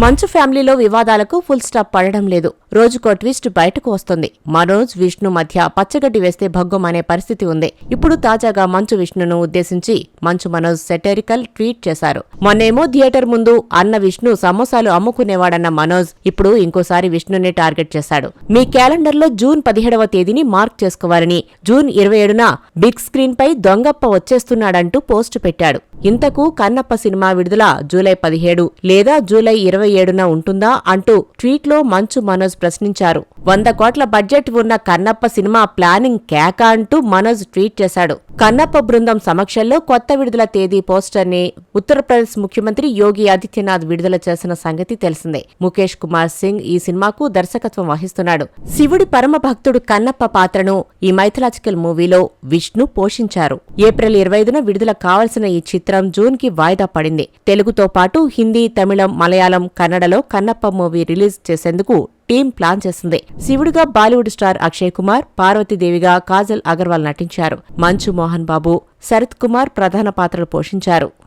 మంచు ఫ్యామిలీలో వివాదాలకు ఫుల్ స్టాప్ పడడం లేదు. రోజుకో ట్విస్ట్ బయటకు వస్తుంది. మనోజ్, విష్ణు మధ్య పచ్చగడ్డి వేస్తే భగ్గమనే పరిస్థితి ఉంది. ఇప్పుడు తాజాగా మంచు విష్ణును ఉద్దేశించి మంచు మనోజ్ సెటరికల్ ట్వీట్ చేశారు. మొన్నేమో థియేటర్ ముందు అన్న విష్ణు సమోసాలు అమ్ముకునేవాడన్న మనోజ్ ఇప్పుడు ఇంకోసారి విష్ణుని టార్గెట్ చేశాడు. మీ క్యాలెండర్లో జూన్ 17వ తేదీని మార్క్ చేసుకోవాలని, జూన్ 27న బిగ్ స్క్రీన్ పై దొంగప్ప వచ్చేస్తున్నాడంటూ పోస్టు పెట్టాడు. ఇంతకు కన్నప్ప సినిమా విడుదల జూలై 17 లేదా జూలై 27న ఉంటుందా అంటూ ట్వీట్లో మంచు మనోజ్ ప్రశ్నించారు. 100 కోట్ల బడ్జెట్ ఉన్న కన్నప్ప సినిమా ప్లానింగ్ కేక అంటూ మనోజ్ ట్వీట్ చేశాడు. కన్నప్ప బృందం సమక్షంలో కొత్త విడుదల తేదీ పోస్టర్ని ఉత్తరప్రదేశ్ ముఖ్యమంత్రి యోగి ఆదిత్యనాథ్ విడుదల చేసిన సంగతి తెలిసిందే. ముఖేష్ కుమార్ సింగ్ ఈ సినిమాకు దర్శకత్వం వహిస్తున్నాడు. శివుడి పరమ భక్తుడు కన్నప్ప పాత్రను ఈ మైథలాజికల్ మూవీలో విష్ణు పోషించారు. ఏప్రిల్ 25న విడుదల కావాల్సిన ఈ చిత్రం జూన్కి వాయిదా పడింది. తెలుగుతో పాటు హిందీ, తమిళం, మలయాళం, కన్నడలో కన్నప్ప మూవీ రిలీజ్ చేసేందుకు టీం ప్లాన్ చేసింది. శివుడిగా బాలీవుడ్ స్టార్ అక్షయ్ కుమార్, పార్వతీదేవిగా కాజల్ అగర్వాల్ నటించారు. మంచు మోహన్ బాబు, శరత్ కుమార్ ప్రధాన పాత్రలు పోషించారు.